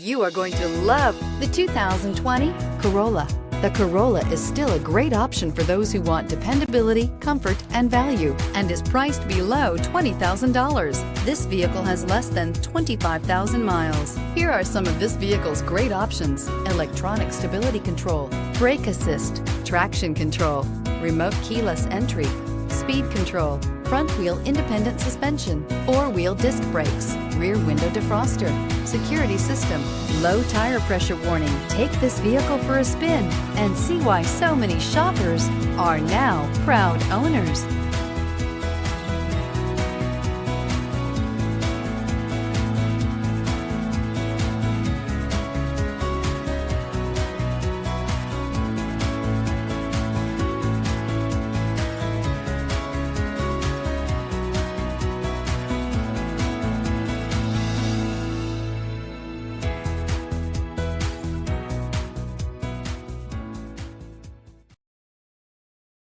You are going to love the 2020 Corolla. The Corolla is still a great option for those who want dependability, comfort, and value, and is priced below $20,000. This vehicle has less than 25,000 miles. Here are some of this vehicle's great options: electronic stability control, brake assist, traction control, remote keyless entry, speed control, front wheel independent suspension, four-wheel disc brakes, rear window defroster, security system, low tire pressure warning. Take this vehicle for a spin and see why so many shoppers are now proud owners.